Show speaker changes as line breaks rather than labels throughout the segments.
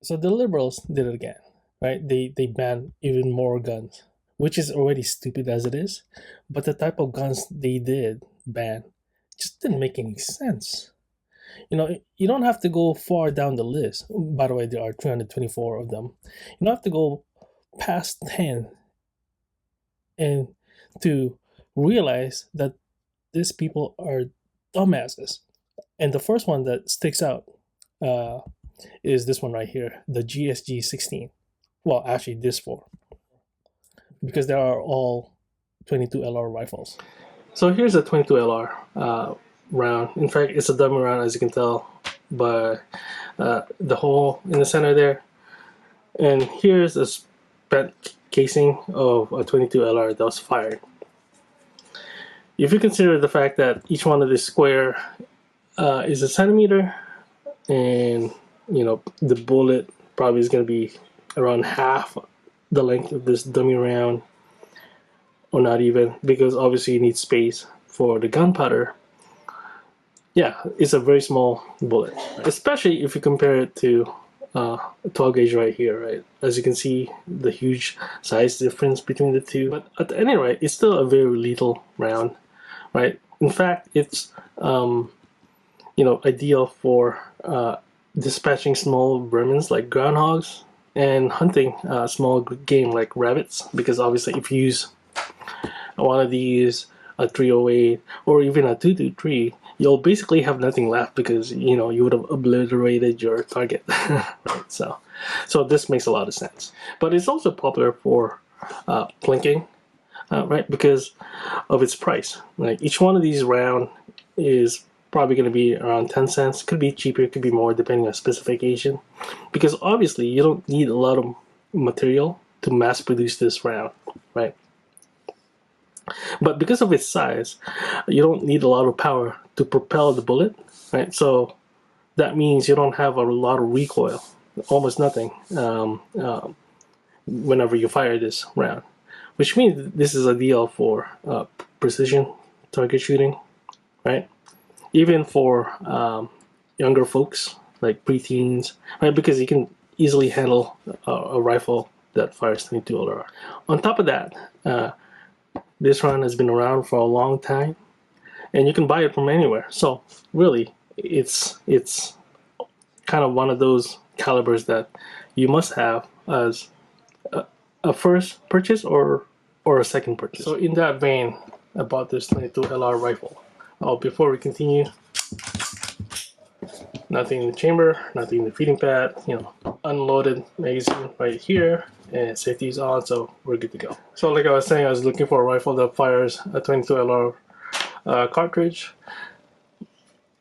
So the liberals did it again, right? They banned even more guns, which is already stupid as it is. But the type of guns they did ban just didn't make any sense. You don't have to go far down the list. By the way, there are 324 of them. You don't have to go past 10 and to realize that these people are dumbasses. And the first one that sticks out uh, is this one right here, the GSG 16. Well, actually, this four, because they are all 22 LR rifles. So here's a 22 LR round. In fact, it's a dummy round, as you can tell by the hole in the center there. And here's a spent casing of a 22 LR that was fired. If you consider the fact that each one of this square is a centimeter, and the bullet probably is going to be around half the length of this dummy round, or not even, because obviously you need space for the gunpowder. Yeah, it's a very small bullet, especially if you compare it to 12 gauge right here, right? As you can see, the huge size difference between the two. But at any rate, it's still a very lethal round, right? In fact, it's ideal for dispatching small vermins like groundhogs and hunting small game like rabbits, because obviously if you use one of these, a 308 or even a 223, you'll basically have nothing left, because you would have obliterated your target. Right? So this makes a lot of sense. But it's also popular for plinking, right? Because of its price. Like each one of these round is probably going to be around 10 cents. Could be cheaper, could be more, depending on specification. Because obviously you don't need a lot of material to mass produce this round, right? But because of its size, you don't need a lot of power to propel the bullet, right? So that means you don't have a lot of recoil, almost nothing, whenever you fire this round, which means this is ideal for precision target shooting, right? Even for younger folks like preteens, right? Because you can easily handle a rifle that fires 22 LR. On top of that, this round has been around for a long time, and you can buy it from anywhere. So really, it's kind of one of those calibers that you must have as a first purchase or a second purchase. So in that vein, I bought this 22 LR rifle. Before we continue, nothing in the chamber, nothing in the feeding pad, unloaded magazine right here, and safety is on, so we're good to go. So like I was saying, I was looking for a rifle that fires a 22 LR cartridge,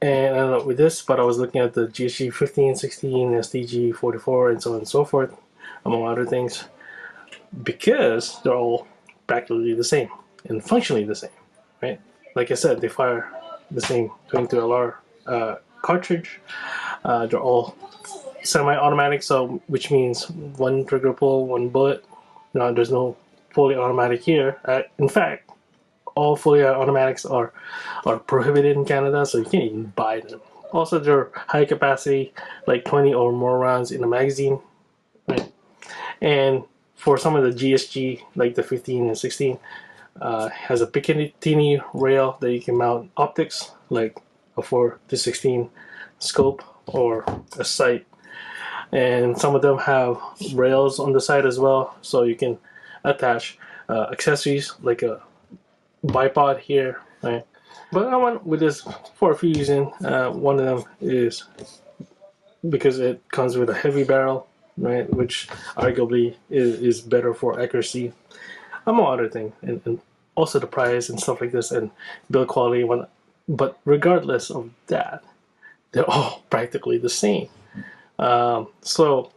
and I ended up with this, but I was looking at the GSG 15, 16, STG 44, and so on and so forth, among other things, because they're all practically the same and functionally the same, right? Like I said, they fire the same 22 LR cartridge. They're all semi-automatic, so which means one trigger pull, one bullet. There's no fully automatic here. In fact, all fully automatics are prohibited in Canada, so you can't even buy them. Also, they're high capacity, like 20 or more rounds in a magazine, right? And for some of the GSG, like the 15 and 16, has a Picatinny rail that you can mount optics, like a 4 to 16 scope or a sight. And some of them have rails on the side as well, so you can attach accessories like a bipod here, right? But I went with this for a few reasons. One of them is because it comes with a heavy barrel, right, which arguably is better for accuracy, among other things, and also the price and stuff like this, and build quality. But regardless of that, they're all practically the same. So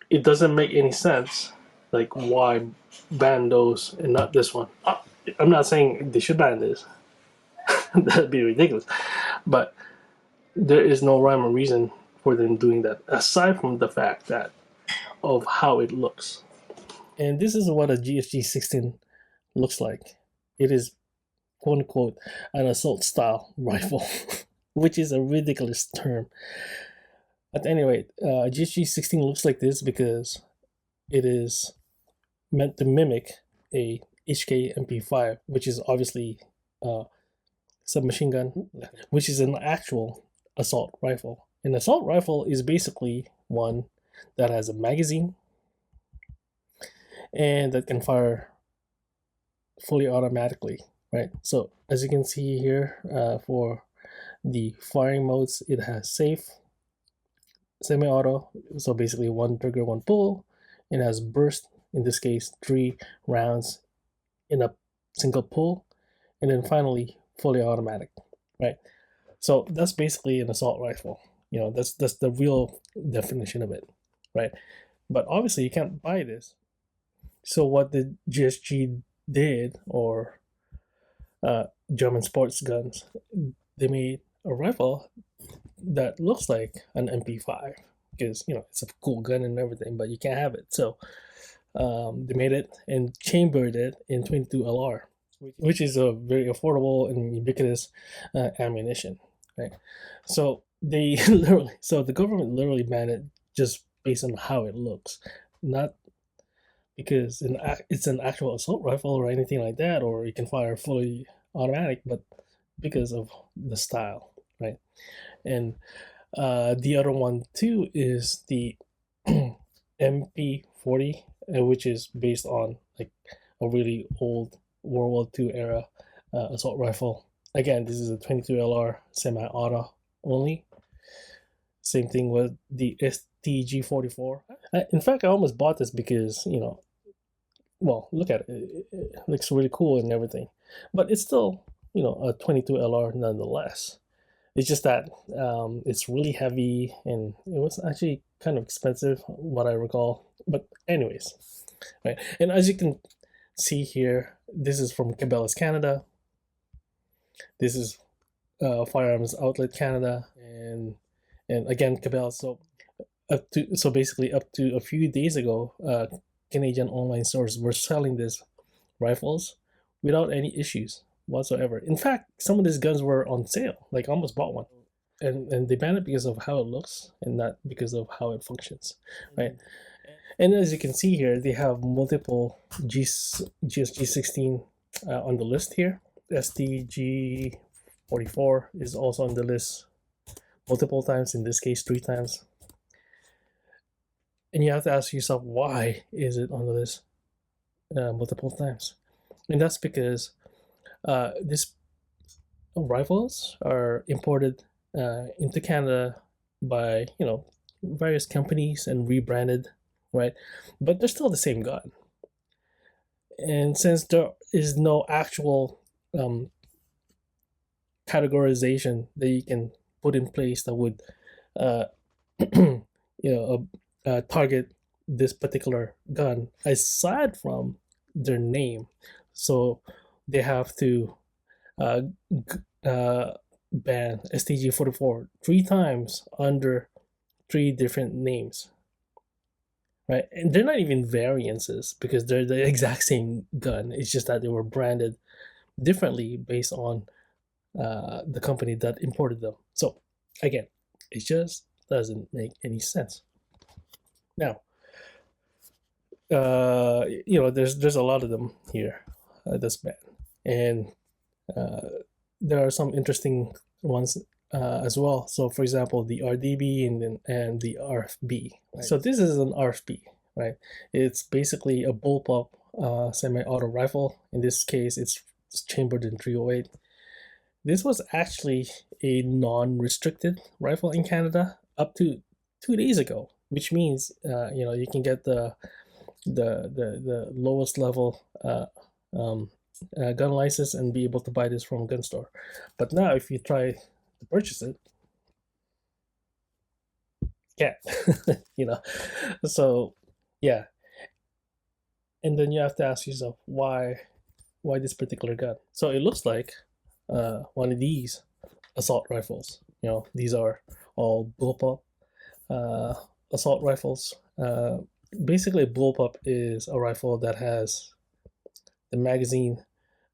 it doesn't make any sense, like why ban those and not this one. I'm not saying they should ban this. That'd be ridiculous. But there is no rhyme or reason for them doing that, aside from the fact that of how it looks. And this is what a GSG 16 looks like. It is, quote unquote, an assault style rifle, which is a ridiculous term. At any rate, GSG-16 looks like this because it is meant to mimic a HK MP5, which is obviously a submachine gun, which is an actual assault rifle. An assault rifle is basically one that has a magazine and that can fire fully automatically, right? So as you can see here, for the firing modes, it has safe, semi-auto, so basically one trigger, one pull. It has burst, in this case 3 rounds in a single pull, and then finally fully automatic, right? So that's basically an assault rifle. That's the real definition of it, right? But obviously you can't buy this. So what the GSG did, or German sports guns, they made a rifle that looks like an MP5 because it's a cool gun and everything, but you can't have it. So they made it and chambered it in 22 LR, which is a very affordable and ubiquitous ammunition, right? So they so the government literally banned it just based on how it looks, not because it's an actual assault rifle or anything like that, or you can fire fully automatic, but because of the style, right? And the other one too is the MP40, which is based on like a really old World War II era assault rifle. Again, this is a 22 LR semi-auto only. Same thing with the STG-44. In fact, I almost bought this because well, look at it. It looks really cool and everything, but it's still a 22 LR nonetheless. It's just that it's really heavy and it was actually kind of expensive, what I recall. But anyways, right. And as you can see here, this is from Cabela's Canada. This is Firearms Outlet Canada, and again Cabela's. So basically up to a few days ago, Canadian online stores were selling these rifles without any issues whatsoever. In fact, some of these guns were on sale. Like I almost bought one, and they banned it because of how it looks and not because of how it functions, right? And as you can see here, they have multiple GSG-16 on the list here. STG-44 is also on the list multiple times. In this case, 3 times. And you have to ask yourself, why is it on the list multiple times? And that's because these rifles are imported into Canada by various companies and rebranded, right? But they're still the same gun. And since there is no actual categorization that you can put in place that would target this particular gun aside from their name, so they have to ban STG-44 3 times under 3 different names, right? And they're not even variances because they're the exact same gun. It's just that they were branded differently based on the company that imported them. So again, it just doesn't make any sense. Now, there's a lot of them here, this band, and there are some interesting ones as well. So, for example, the RDB and the RFB. Right? So this is an RFB, right? It's basically a bullpup semi-auto rifle. In this case, it's chambered in 308. This was actually a non-restricted rifle in Canada up to 2 days ago, which means you can get the lowest level gun license and be able to buy this from a gun store. But now, if you try to purchase it, can't. So yeah, and then you have to ask yourself why this particular gun. So it looks like one of these assault rifles. These are all bullpup assault rifles. Basically, a bullpup is a rifle that has the magazine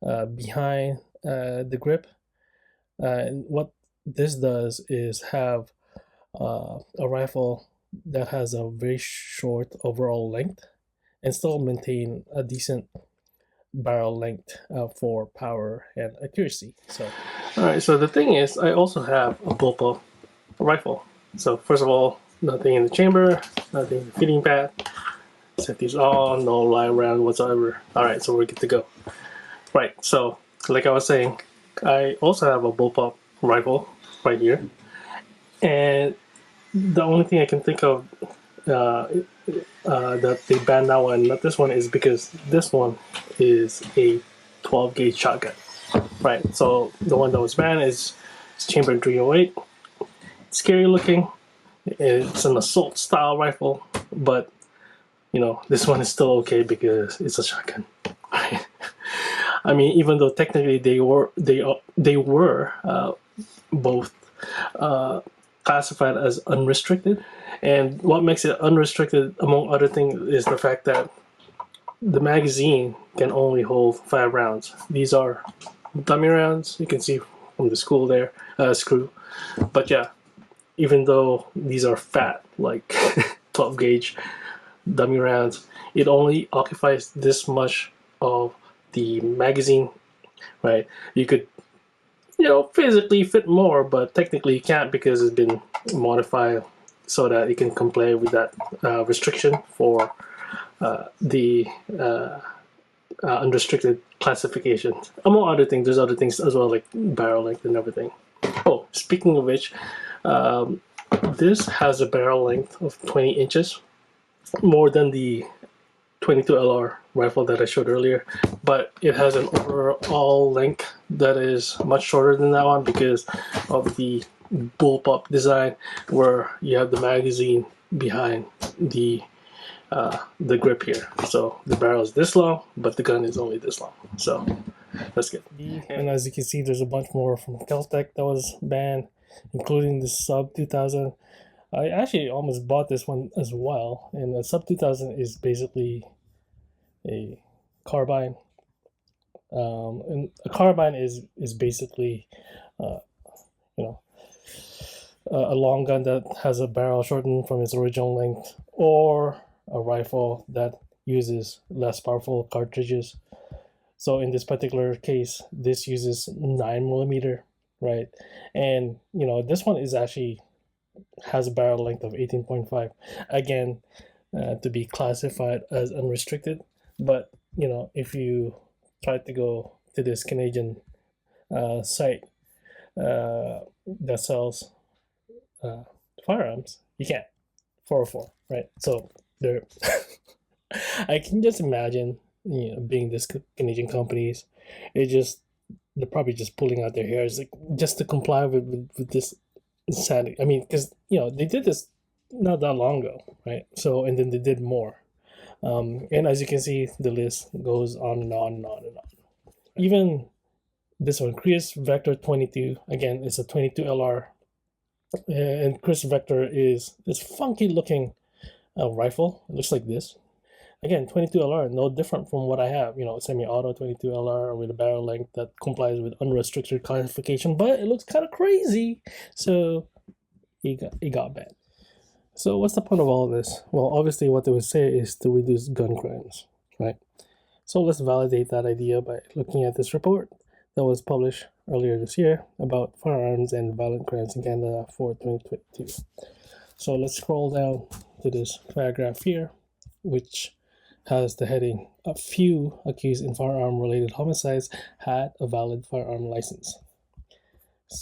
behind the grip. And what this does is have a rifle that has a very short overall length and still maintain a decent barrel length for power and accuracy. So, all right. So the thing is, I also have a bullpup rifle. So first of all, nothing in the chamber, nothing in the feeding pad. Set these on, no lie around whatsoever. All right, so we're good to go. Right. So like I was saying, I also have a bullpup rifle right here, and the only thing I can think of that they banned that one, not this one, is because this one is a 12 gauge shotgun. Right. So the one that was banned is Chamber 308. Scary looking. It's an assault style rifle, but you know this one is still okay because it's a shotgun. I mean, even though technically they were both classified as unrestricted, and what makes it unrestricted, among other things, is the fact that the magazine can only hold 5 rounds. These are dummy rounds. You can see from the screw there, screw. But yeah, even though these are fat, like 12 gauge dummy rounds, it only occupies this much of the magazine, right? You could, physically fit more, but technically you can't because it's been modified so that it can comply with that restriction for the unrestricted classification. Among other things, there's other things as well, like barrel length and everything. Oh, speaking of which, this has a barrel length of 20 inches, more than the 22 LR rifle that I showed earlier, but it has an overall length that is much shorter than that one because of the bullpup design, where you have the magazine behind the grip here. So the barrel is this long, but the gun is only this long. So let's get. And as you can see, there's a bunch more from Keltec that was banned, including the Sub 2000. I actually almost bought this one as well, and the Sub 2000 is basically a carbine. And a carbine is basically, uh, you know, a long gun that has a barrel shortened from its original length, or a rifle that uses less powerful cartridges. So in this particular case, this uses 9mm, right? And this one is actually has a barrel length of 18.5. Again, to be classified as unrestricted. But if you try to go to this Canadian site that sells firearms, you can't. 404, right? So they're I can just imagine, being this Canadian companies, they're probably just pulling out their hairs, like, just to comply with this insanity. I mean, because they did this not that long ago, right? So, and then they did more, and as you can see, the list goes on and on and on and on. Even this one, Chris Vector 22, again, it's a 22 LR, and Chris Vector is this funky looking rifle. It looks like this. Again, 22 LR, no different from what I have. Semi-auto 22 LR with a barrel length that complies with unrestricted classification, but it looks kind of crazy, so it got banned. So what's the point of all this? Well, obviously what they would say is to reduce gun crimes, right? So let's validate that idea by looking at this report that was published earlier this year about firearms and violent crimes in Canada for 2022. So let's scroll down to this paragraph here, which has the heading, "A few accused in firearm-related homicides had a valid firearm license."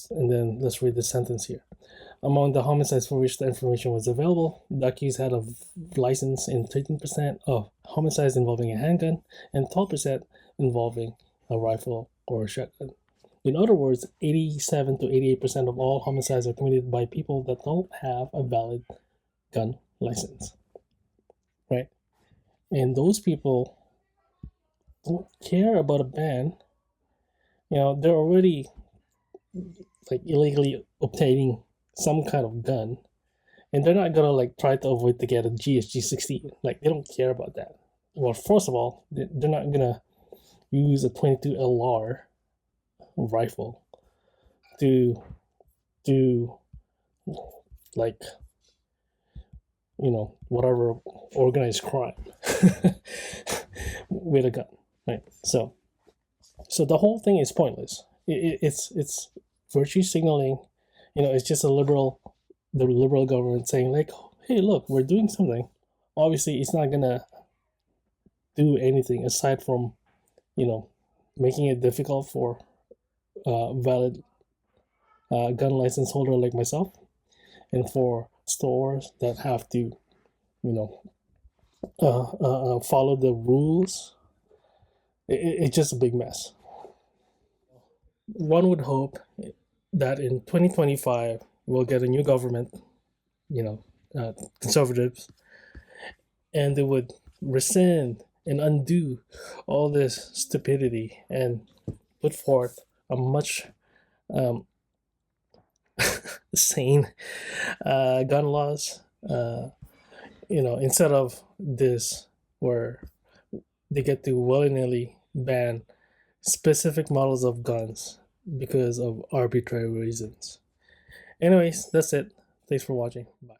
And then let's read the sentence here. Among the homicides for which the information was available, the accused had a license in 13% of homicides involving a handgun and 12% involving a rifle or a shotgun. In other words, 87 to 88% of all homicides are committed by people that don't have a valid gun license, right? And those people don't care about a ban. They're already illegally obtaining some kind of gun, and they're not gonna try to avoid to get a GSG-16. They don't care about that. Well, first of all, they're not gonna use a 22 LR rifle to like, whatever organized crime with a gun, right? So the whole thing is pointless. It's virtue signaling. It's just the liberal government saying like, "Hey, look, we're doing something." Obviously, it's not gonna do anything aside from making it difficult for valid gun license holder like myself, and for stores that have to you know follow the rules. It's just a big mess. One would hope that in 2025 we'll get a new government, you know, conservatives, and they would rescind and undo all this stupidity and put forth a much um, sane gun laws. Instead of this, where they get to willy nilly ban specific models of guns because of arbitrary reasons. Anyways, that's it. Thanks for watching. Bye.